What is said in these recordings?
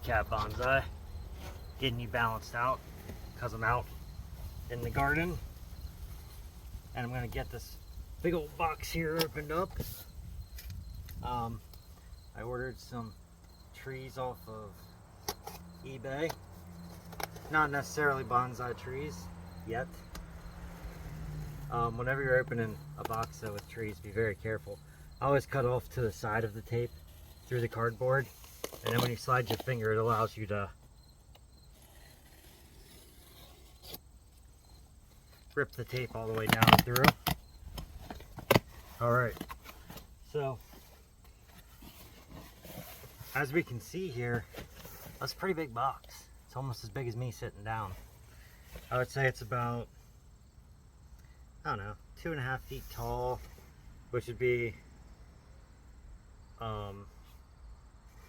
cat bonsai, getting you balanced out because I'm out in the garden, and I'm gonna get this big old box here opened up. I ordered some trees off of eBay, not necessarily bonsai trees yet. Whenever you're opening a box though with trees, be very careful. I always cut off to the side of the tape through the cardboard, and then when you slide your finger, it allows you to rip the tape all the way down through. Alright, so as we can see here, that's a pretty big box. It's almost as big as me sitting down. I would say it's about, I don't know, 2.5 feet tall, which would be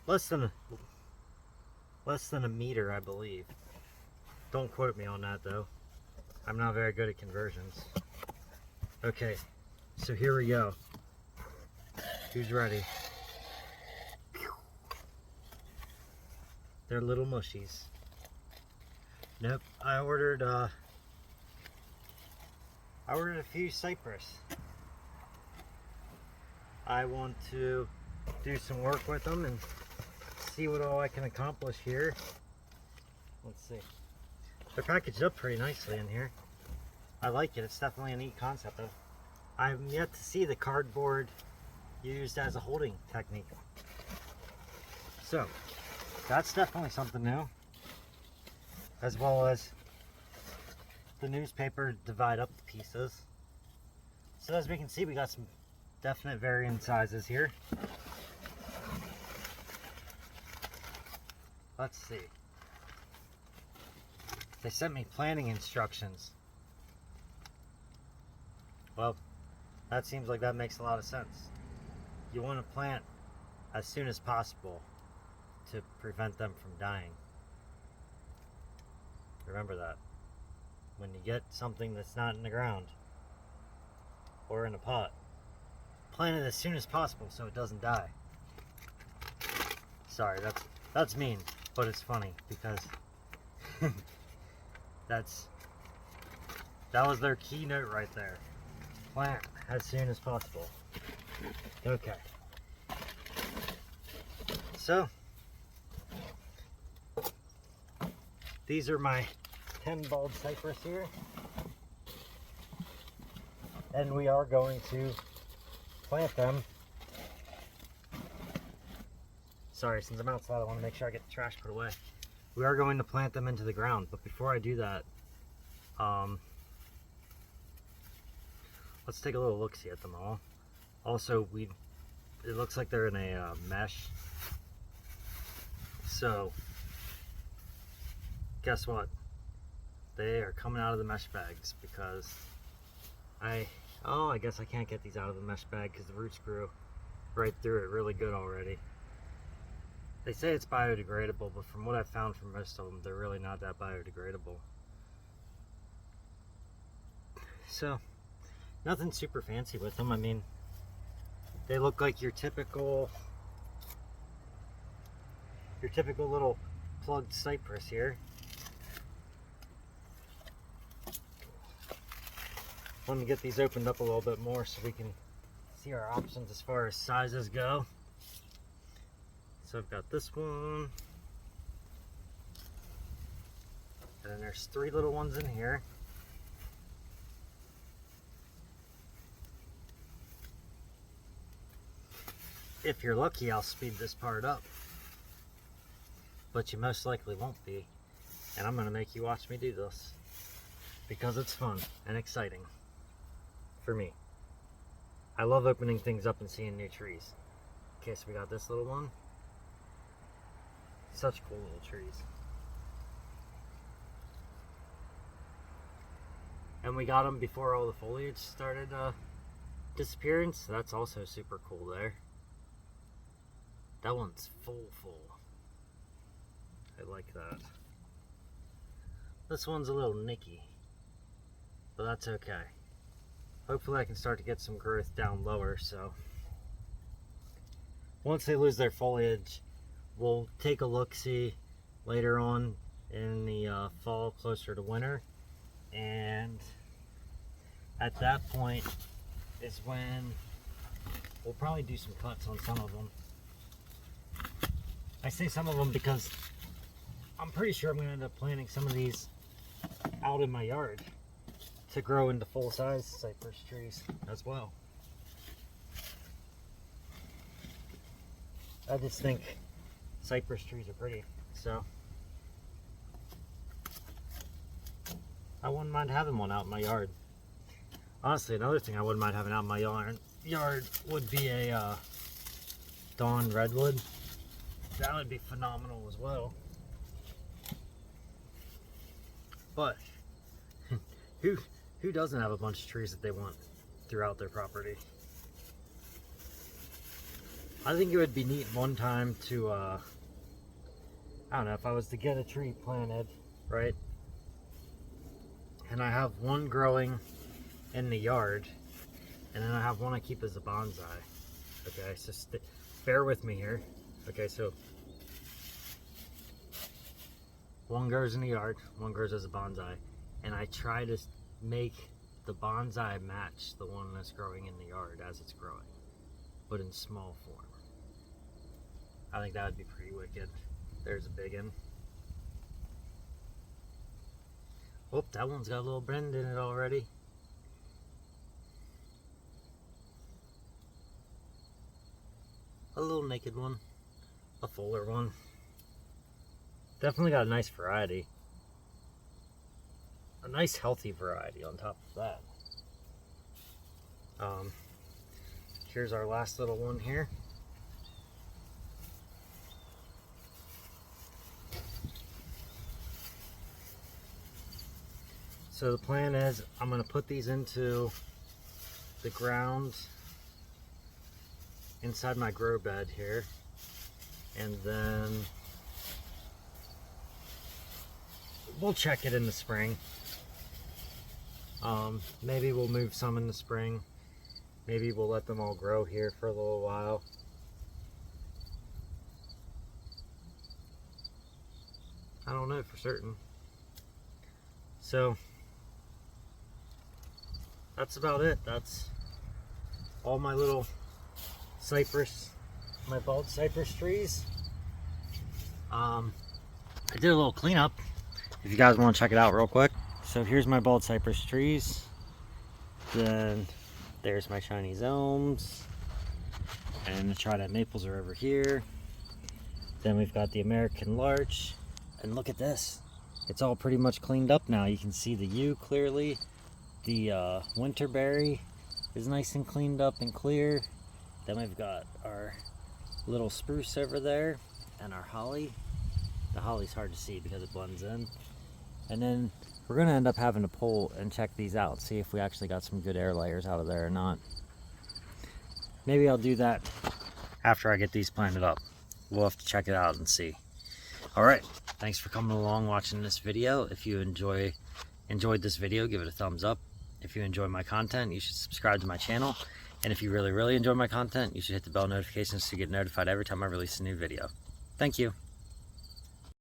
less than a meter, I believe. Don't quote me on that though. I'm not very good at conversions. Okay, so here we go. Who's ready? They're little mushies. Nope, I ordered a few cypress. I want to do some work with them and see what all I can accomplish here. Let's see. They're packaged up pretty nicely in here. I like it. It's definitely a neat concept though. I'm yet to see the cardboard used as a holding technique. So, that's definitely something new. As well as the newspaper divide up the pieces. So as we can see, we got some definite varying sizes here. Let's see. They sent me planting instructions. Well, that seems like that makes a lot of sense. You want to plant as soon as possible to prevent them from dying. Remember that. When you get something that's not in the ground or in a pot, plant it as soon as possible so it doesn't die. Sorry, that's mean, but it's funny because that was their keynote right there. Plant as soon as possible. Okay. So these are my 10 bulb cypress here, and we are going to plant them. Sorry, since I'm outside, I want to make sure I get the trash put away. We are going to plant them into the ground, but before I do that, let's take a little look-see at them all. Also, it looks like they're in a mesh. So, guess what? They are coming out of the mesh bags because I guess I can't get these out of the mesh bag because the roots grew right through it really good already. They say it's biodegradable, but from what I've found from most of them, they're really not that biodegradable. So, nothing super fancy with them. I mean, they look like your typical little plugged cypress here. Let me get these opened up a little bit more so we can see our options as far as sizes go. So I've got this one, and then there's 3 little ones in here. If you're lucky, I'll speed this part up, but you most likely won't be, and I'm going to make you watch me do this because it's fun and exciting for me. I love opening things up and seeing new trees. Okay, so we got this little one. Such cool little trees. And we got them before all the foliage started disappearing, so that's also super cool there. That one's full. I like that. This one's a little nicky, but that's okay. Hopefully I can start to get some growth down lower, so once they lose their foliage, we'll take a look-see later on in the fall, closer to winter. And at that point is when we'll probably do some cuts on some of them. I say some of them because I'm pretty sure I'm going to end up planting some of these out in my yard to grow into full-size cypress trees as well. I just think cypress trees are pretty, so I wouldn't mind having one out in my yard. Honestly, another thing I wouldn't mind having out in my yard would be a dawn redwood. That would be phenomenal as well. But who doesn't have a bunch of trees that they want throughout their property? I think it would be neat one time to, I don't know, if I was to get a tree planted, right? And I have one growing in the yard, and then I have one I keep as a bonsai. Okay, so bear with me here. Okay, so one grows in the yard, one grows as a bonsai, and I try to make the bonsai match the one that's growing in the yard as it's growing, but in small form. I think that would be pretty wicked. There's a big one. Oh, that one's got a little bend in it already. A little naked one. A fuller one. Definitely got a nice variety. A nice healthy variety on top of that. Here's our last little one here. So the plan is I'm going to put these into the ground inside my grow bed here, and then we'll check it in the spring. Maybe we'll move some in the spring. Maybe we'll let them all grow here for a little while. I don't know for certain. So that's about it. That's all my little cypress, my bald cypress trees. I did a little cleanup if you guys want to check it out real quick. So here's my bald cypress trees. Then there's my Chinese elms, and the trident maples are over here. Then we've got the American larch, and look at this. It's all pretty much cleaned up now. You can see the yew clearly. The winterberry is nice and cleaned up and clear. Then we've got our little spruce over there and our holly. The holly's hard to see because it blends in. And then we're gonna end up having to pull and check these out, see if we actually got some good air layers out of there or not. Maybe I'll do that after I get these planted up. We'll have to check it out and see. All right, thanks for coming along watching this video. If you enjoyed this video, give it a thumbs up. If you enjoy my content, you should subscribe to my channel. And if you really enjoy my content, you should hit the bell notifications to get notified every time I release a new video. Thank you.